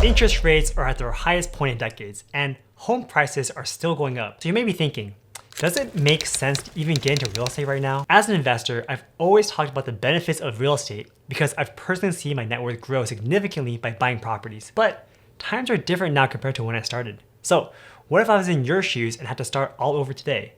Interest rates are at their highest point in decades, and home prices are still going up. So you may be thinking, does it make sense to even get into real estate right now? As an investor, I've always talked about the benefits of real estate because I've personally seen my net worth grow significantly by buying properties. But times are different now compared to when I started. So what if I was in your shoes and had to start all over today?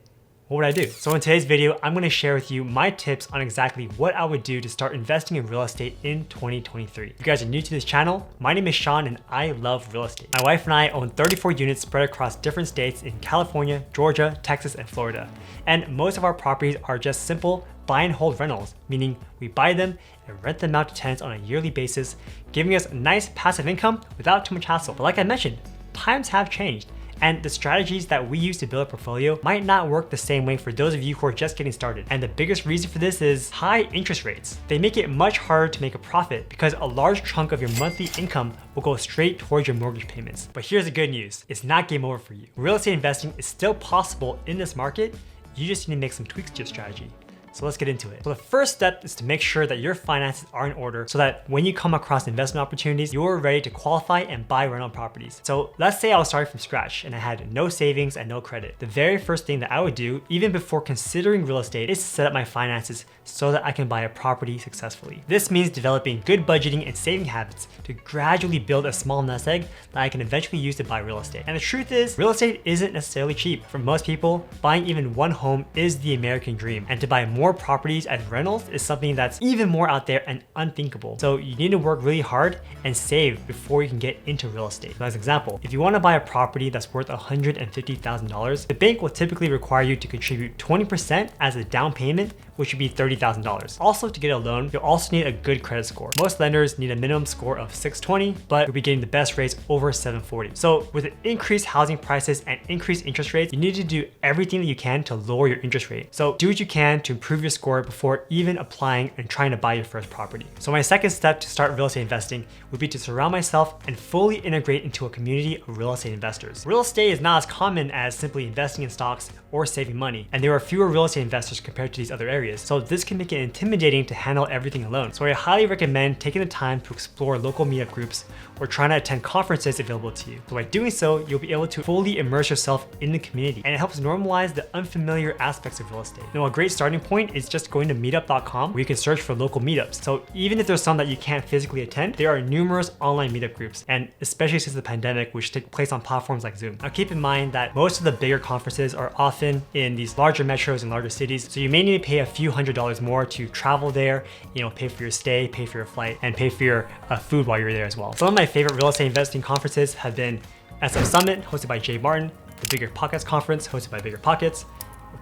What would I do? So in today's video, I'm gonna share with you my tips on exactly what I would do to start investing in real estate in 2023. If you guys are new to this channel, my name is Sean and I love real estate. My wife and I own 34 units spread across different states in California, Georgia, Texas, and Florida. And most of our properties are just simple buy and hold rentals, meaning we buy them and rent them out to tenants on a yearly basis, giving us a nice passive income without too much hassle. But like I mentioned, times have changed. And the strategies that we use to build a portfolio might not work the same way for those of you who are just getting started. And the biggest reason for this is high interest rates. They make it much harder to make a profit because a large chunk of your monthly income will go straight towards your mortgage payments. But here's the good news, it's not game over for you. Real estate investing is still possible in this market. You just need to make some tweaks to your strategy. So let's get into it. So the first step is to make sure that your finances are in order so that when you come across investment opportunities, you're ready to qualify and buy rental properties. So let's say I was starting from scratch and I had no savings and no credit. The very first thing that I would do, even before considering real estate, is to set up my finances so that I can buy a property successfully. This means developing good budgeting and saving habits to gradually build a small nest egg that I can eventually use to buy real estate. And the truth is, real estate isn't necessarily cheap. For most people, buying even one home is the American dream. And to buy more properties as rentals is something that's even more out there and unthinkable. So you need to work really hard and save before you can get into real estate. So as an example, if you want to buy a property that's worth $150,000, the bank will typically require you to contribute 20% as a down payment, which would be $30,000. Also, to get a loan, you'll also need a good credit score. Most lenders need a minimum score of 620, but you'll be getting the best rates over 740. So with increased housing prices and increased interest rates, you need to do everything that you can to lower your interest rate. So do what you can to improve your score before even applying and trying to buy your first property. So my second step to start real estate investing would be to surround myself and fully integrate into a community of real estate investors. Real estate is not as common as simply investing in stocks or saving money, and there are fewer real estate investors compared to these other areas. So this can make it intimidating to handle everything alone. So I highly recommend taking the time to explore local meetup groups or trying to attend conferences available to you. So by doing so, you'll be able to fully immerse yourself in the community, and it helps normalize the unfamiliar aspects of real estate. Now, a great starting point is just going to meetup.com where you can search for local meetups. So even if there's some that you can't physically attend, there are numerous online meetup groups, and especially since the pandemic, which take place on platforms like Zoom. Now keep in mind that most of the bigger conferences are often in these larger metros and larger cities, so you may need to pay a few $100s more to travel there, pay for your stay, pay for your flight, and pay for your food while you're there as well. Some of my favorite real estate investing conferences have been SF Summit, hosted by Jay Martin, the Bigger Pockets Conference, hosted by Bigger Pockets,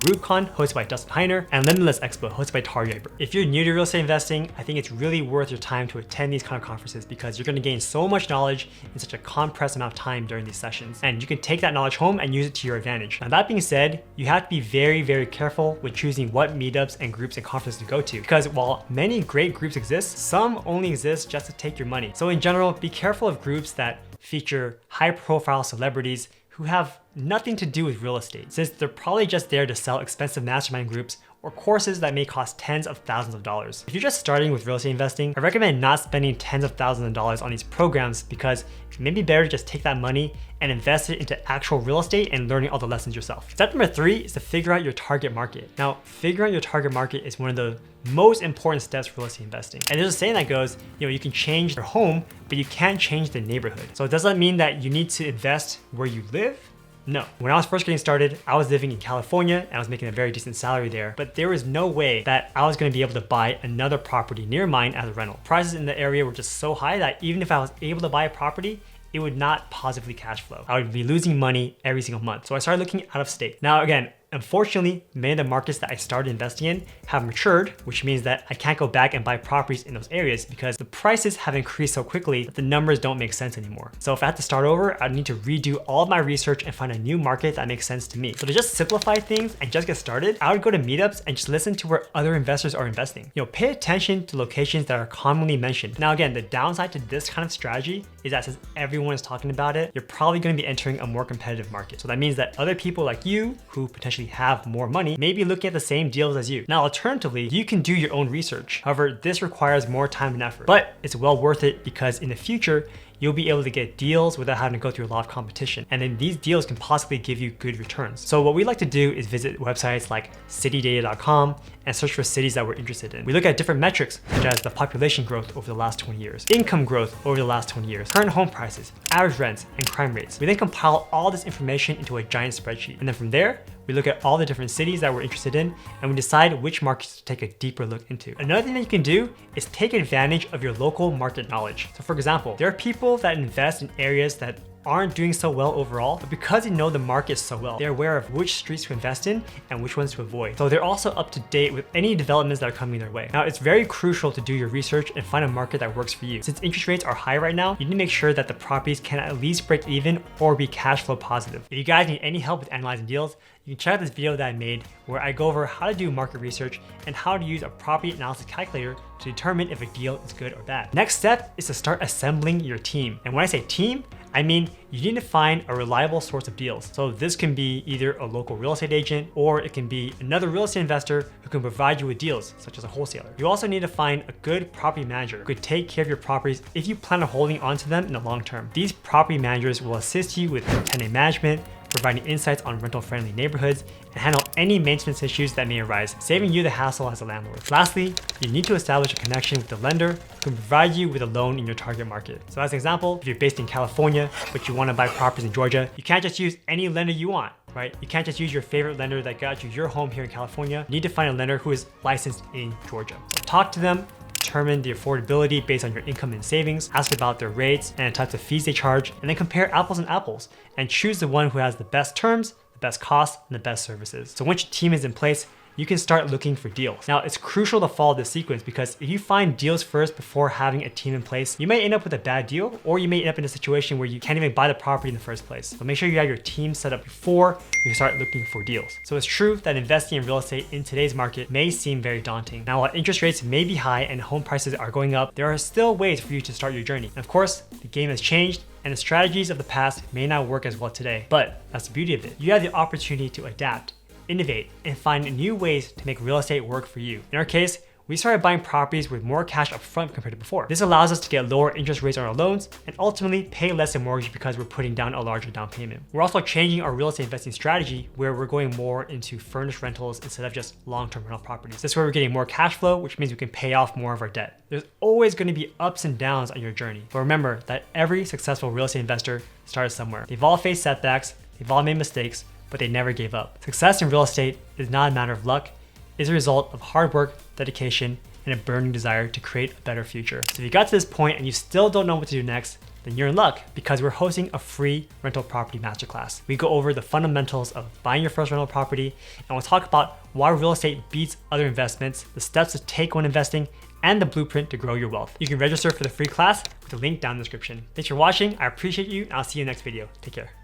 RootCon, hosted by Dustin Heiner, and Limitless Expo, hosted by Tar Yaber. If you're new to real estate investing, I think it's really worth your time to attend these kind of conferences because you're gonna gain so much knowledge in such a compressed amount of time during these sessions. And you can take that knowledge home and use it to your advantage. Now that being said, you have to be very, very careful with choosing what meetups and groups and conferences to go to, because while many great groups exist, some only exist just to take your money. So in general, be careful of groups that feature high-profile celebrities who have nothing to do with real estate, since they're probably just there to sell expensive mastermind groups or courses that may cost tens of thousands of dollars. If you're just starting with real estate investing, I recommend not spending tens of thousands of dollars on these programs because it may be better to just take that money and invest it into actual real estate and learning all the lessons yourself. Step number 3 is to figure out your target market. Now, figuring out your target market is one of the most important steps for real estate investing. And there's a saying that goes, you can change your home, but you can't change the neighborhood. So does that mean that you need to invest where you live? No. When I was first getting started, I was living in California and I was making a very decent salary there, but there was no way that I was gonna be able to buy another property near mine as a rental. Prices in the area were just so high that even if I was able to buy a property, it would not positively cash flow. I would be losing money every single month. So I started looking out of state. Now again, unfortunately, many of the markets that I started investing in have matured, which means that I can't go back and buy properties in those areas because the prices have increased so quickly that the numbers don't make sense anymore. So if I had to start over, I'd need to redo all of my research and find a new market that makes sense to me. So to just simplify things and just get started, I would go to meetups and just listen to where other investors are investing. Pay attention to locations that are commonly mentioned. Now again, the downside to this kind of strategy is that since everyone is talking about it, you're probably going to be entering a more competitive market. So that means that other people like you who potentially have more money may be looking at the same deals as you. Now, alternatively, you can do your own research. However, this requires more time and effort, but it's well worth it because in the future, you'll be able to get deals without having to go through a lot of competition. And then these deals can possibly give you good returns. So what we like to do is visit websites like citydata.com and search for cities that we're interested in. We look at different metrics such as the population growth over the last 20 years, income growth over the last 20 years, current home prices, average rents, and crime rates. We then compile all this information into a giant spreadsheet. And then from there, we look at all the different cities that we're interested in and we decide which markets to take a deeper look into. Another thing that you can do is take advantage of your local market knowledge. So for example, there are people that invest in areas that aren't doing so well overall, but because they know the market so well, they're aware of which streets to invest in and which ones to avoid. So they're also up to date with any developments that are coming their way. Now, it's very crucial to do your research and find a market that works for you. Since interest rates are high right now, you need to make sure that the properties can at least break even or be cash flow positive. If you guys need any help with analyzing deals, you can check out this video that I made where I go over how to do market research and how to use a property analysis calculator to determine if a deal is good or bad. Next step is to start assembling your team. And when I say team, I mean, you need to find a reliable source of deals. So this can be either a local real estate agent, or it can be another real estate investor who can provide you with deals, such as a wholesaler. You also need to find a good property manager who could take care of your properties if you plan on holding onto them in the long term. These property managers will assist you with tenant management, providing insights on rental-friendly neighborhoods, and handle any maintenance issues that may arise, saving you the hassle as a landlord. Lastly, you need to establish a connection with the lender who can provide you with a loan in your target market. So as an example, if you're based in California, but you want to buy properties in Georgia, you can't just use any lender you want, right? You can't just use your favorite lender that got you your home here in California. You need to find a lender who is licensed in Georgia. So talk to them, determine the affordability based on your income and savings, ask about their rates and the types of fees they charge, and then compare apples and apples and choose the one who has the best terms, the best costs, and the best services. So once your team is in place, you can start looking for deals. Now, it's crucial to follow this sequence because if you find deals first before having a team in place, you may end up with a bad deal, or you may end up in a situation where you can't even buy the property in the first place. So make sure you have your team set up before you start looking for deals. So it's true that investing in real estate in today's market may seem very daunting. Now, while interest rates may be high and home prices are going up, there are still ways for you to start your journey. And of course, the game has changed and the strategies of the past may not work as well today, but that's the beauty of it. You have the opportunity to adapt, innovate, and find new ways to make real estate work for you. In our case, we started buying properties with more cash upfront compared to before. This allows us to get lower interest rates on our loans and ultimately pay less in mortgage because we're putting down a larger down payment. We're also changing our real estate investing strategy where we're going more into furnished rentals instead of just long-term rental properties. This way we're getting more cash flow, which means we can pay off more of our debt. There's always going to be ups and downs on your journey. But remember that every successful real estate investor started somewhere. They've all faced setbacks, they've all made mistakes, but they never gave up. Success in real estate is not a matter of luck, it's a result of hard work, dedication, and a burning desire to create a better future. So if you got to this point and you still don't know what to do next, then you're in luck because we're hosting a free rental property masterclass. We go over the fundamentals of buying your first rental property, and we'll talk about why real estate beats other investments, the steps to take when investing, and the blueprint to grow your wealth. You can register for the free class with the link down in the description. Thanks for watching, I appreciate you, and I'll see you in the next video. Take care.